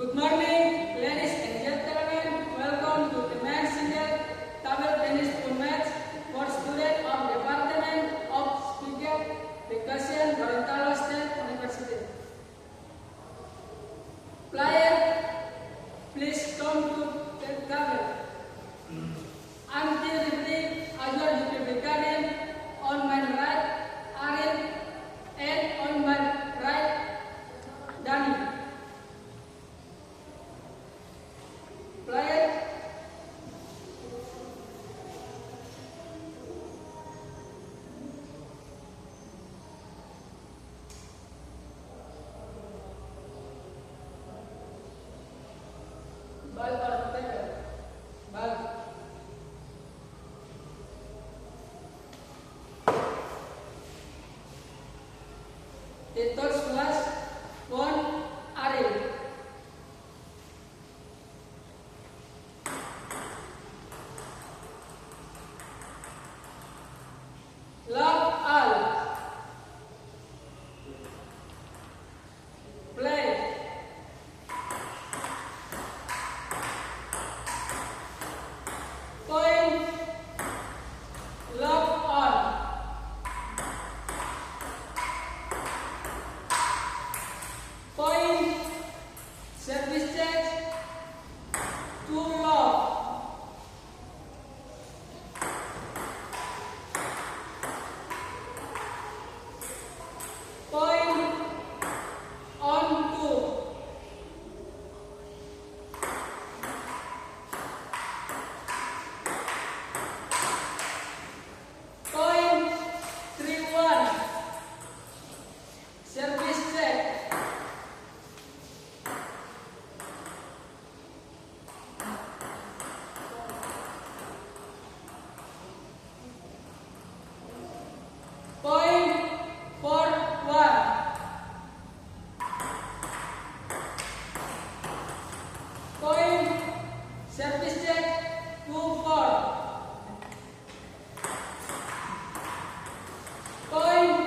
Good morning, ladies and gentlemen. Welcome to the men's single table tennis match for students of Department of Physical Education, Gorontalo State University. Player, please come to the table. Until referee, Azhar Yudhikarin, on my right, Arif, and on my right, Dani. Player, ball or table, ball. The third class, one Arif. Love all. Play. Point. Love all. Point. Service check. To love. Point on two. Point 3-1. Service check. Point 4-1. Point service check 2-4. Point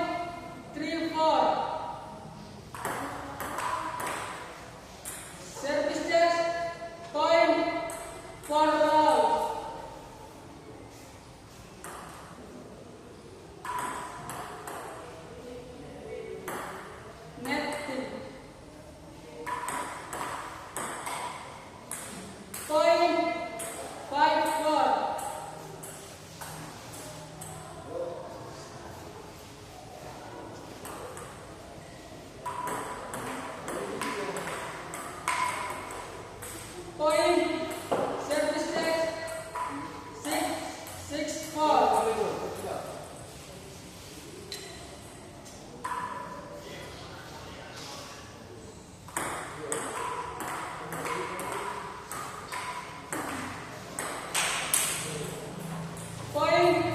3-4. Service check point 4-all. Netting. Point 5-4. Point service check 6-4. Point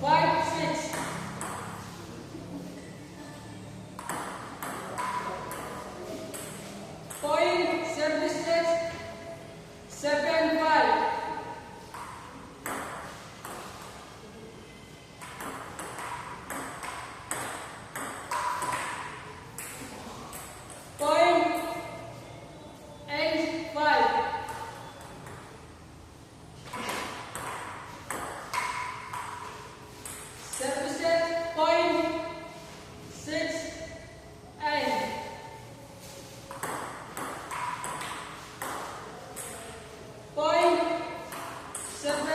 5-6. Point service check 7-5. Point 8-5. Service check point 6-8. Point 7-8.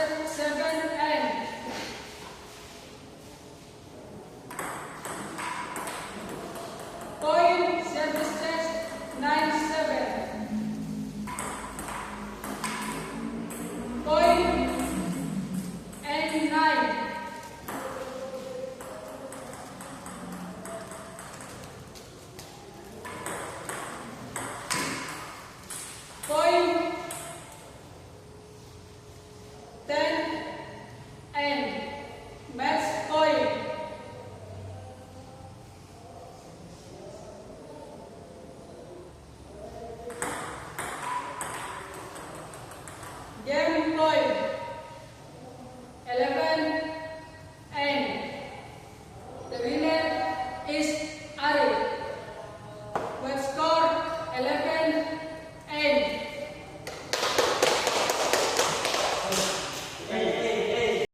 Point service check 9-7. Point 8-9. Point 10-8. Match point. Game point 11-8. The winner is Arif with score 11.